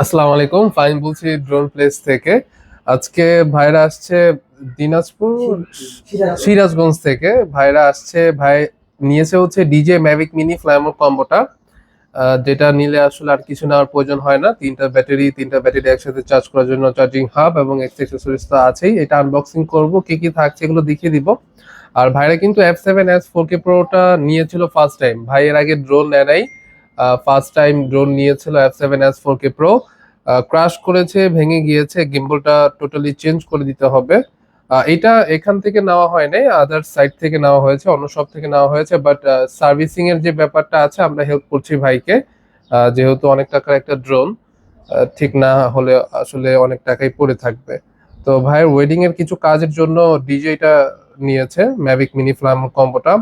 আসসালামু আলাইকুম, ফাইন বলছি ড্রোন প্লেস থেকে। আজকে ভাইরা আসছে দিনাজপুর সিরাজগঞ্জ থেকে। ভাইরা আসছে, ভাই নিয়েছে হচ্ছে ডিজে ম্যাভিক মিনি ফ্লাইমোর কম্বোটা, যেটা নিলে আসলে আর কিছু নেওয়ার প্রয়োজন হয় না। তিনটা ব্যাটারি একসাথে চার্জ করার জন্য চার্জিং হাব এবং অ্যাক্সেসরিজ তো আছেই। এটা আনবক্সিং করব, কি কি থাকছে এগুলো দেখিয়ে দিব। আর ভাইরা কিন্তু F7S 4K প্রোটা নিয়েছিল ফার্স্ট টাইম। ভাই এর আগে ড্রোন নেয় নাই, ফার্স্ট টাইম ড্রোন নিয়েছিল F7S 4K প্রো। ক্রাশ করেছে, ভেঙে গিয়েছে, গিম্বলটা টোটালি চেঞ্জ করে দিতে হবে। এটা এখান থেকে নেওয়া হয় নাই, আদার সাইড থেকে নেওয়া হয়েছে, অন্য সব থেকে নেওয়া হয়েছে। বাট সার্ভিসিং এর যে ব্যাপারটা আছে, আমরা হেল্প করছি ভাইকে। যেহেতু অনেক টাকার একটা ড্রোন, ঠিক না হলে আসলে অনেক টাকাই পড়ে থাকবে। তো ভাইয়ের ওয়েডিং এর কিছু কাজের জন্য ডিজেটা নিয়েছে, ম্যাভিক মিনি ফ্ল্যাম কম্বোটা।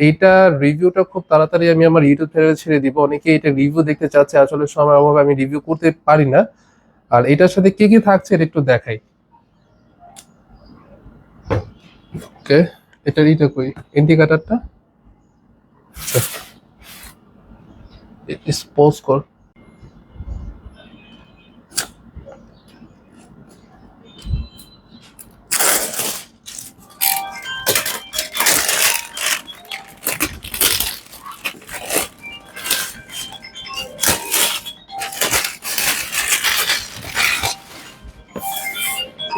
এইটার রিভিউটা খুব তাড়াতাড়ি আমি আমার ইউটিউব চ্যানেলে ছেড়ে দিব। অনেকে এটা রিভিউ দেখতে চাচ্ছে, আসলে সময় অভাবে আমি রিভিউ করতে পারি না। আর এটার সাথে কি কি থাকছে এটা একটু দেখাই। ওকে, এটার ইটা কই, ইন্ডিকেটরটা স্পোজ কর।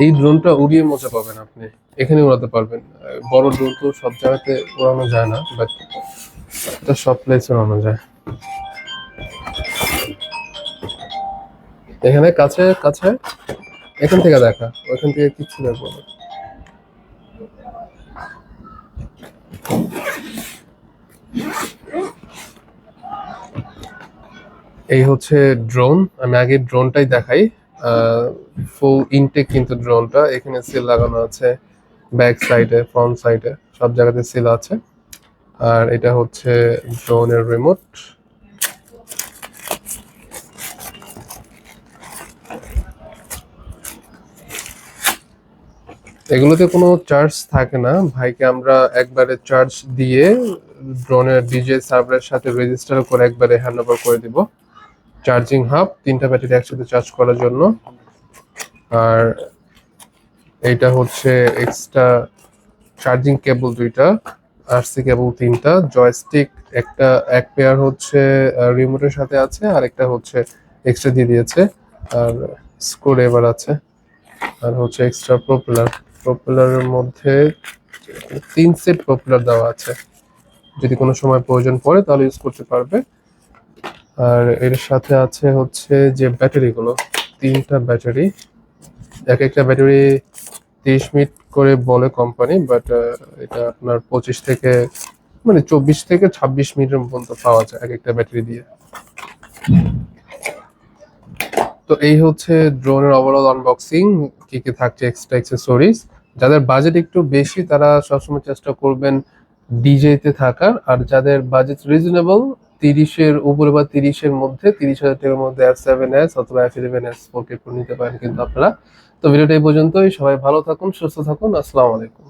এই ড্রোনটা উড়িয়ে মজা পাবেন আপনি, এখানে উড়াতে পারবেন। বড় ড্রোন তো সব জায়গাতে উড়ানো যায় না, বাট এটা সব প্লেসে উড়ানো যায়। এখানে কাছে কাছে, এখান থেকে দেখা, ওইখান থেকে কিচ্ছু দেখবো না। এই হচ্ছে ড্রোন। আমি আগে ড্রোনটাই দেখাই। ফুল ইনটেক কিন্তু ড্রোনটা, এখানে সিল লাগানো আছে, ব্যাক সাইডে, ফ্রন্ট সাইডে, সব জায়গাতে সিল আছে। আর এটা হচ্ছে ড্রোনের রিমোট। এগুলোতে কোনো চার্জ থাকে না, ভাইকে আমরা একবারে চার্জ দিয়ে ড্রোনের ডিজে সার্ভারের সাথে রেজিস্টার করে একবারে হ্যান্ড ওভার করে দিব। চার্জিং হাব, তিনটা ব্যাটারি একসাথে চার্জ করার জন্য। আর এইটা হচ্ছে এক্সট্রা চার্জিং কেবল দুইটা, আরসি কেবল তিনটা, জয়স্টিক একটা, এক পেয়ার হচ্ছে রিমোটের সাথে আছে, আর একটা হচ্ছে এক্সট্রা দিয়ে দিয়েছে। আর স্ক্রু ড্রাইভার আছে। আর হচ্ছে এক্সট্রা প্রপেলারের মধ্যে 3 সেট প্রপেলার দেওয়া আছে, যদি কোনো সময় প্রয়োজন পড়ে তাহলে ইউজ করতে পারবে। আর এর সাথে আছে হচ্ছে যে ব্যাটারিগুলো, তিনটা ব্যাটারি, একটা ব্যাটারি 30 মিনিট করে বলে কোম্পানি, বাট এটা আপনার 25 থেকে, মানে 24 থেকে 26 মিনিটের পর্যন্ত পাওয়া যায় একটা ব্যাটারি দিয়ে। তো এই হচ্ছে ড্রোনের ওভারঅল আনবক্সিং, কি কি থাকছে এক্সট্রা অ্যাক্সেসরিজ। যাদের বাজেট একটু বেশি তারা সবসময় চেষ্টা করবেন ডিজেতে থাকার। আর যাদের বাজেট রিজনেবল, 30-এর উপরে বা 30-এর মধ্যে, 30,000 টাকার মধ্যে F7S অথবা F11S 4K নিতে পারেন কিন্তু আপনারা। তো ভিডিওটা এই পর্যন্তই, সবাই ভালো থাকুন, সুস্থ থাকুন, আসসালামু আলাইকুম।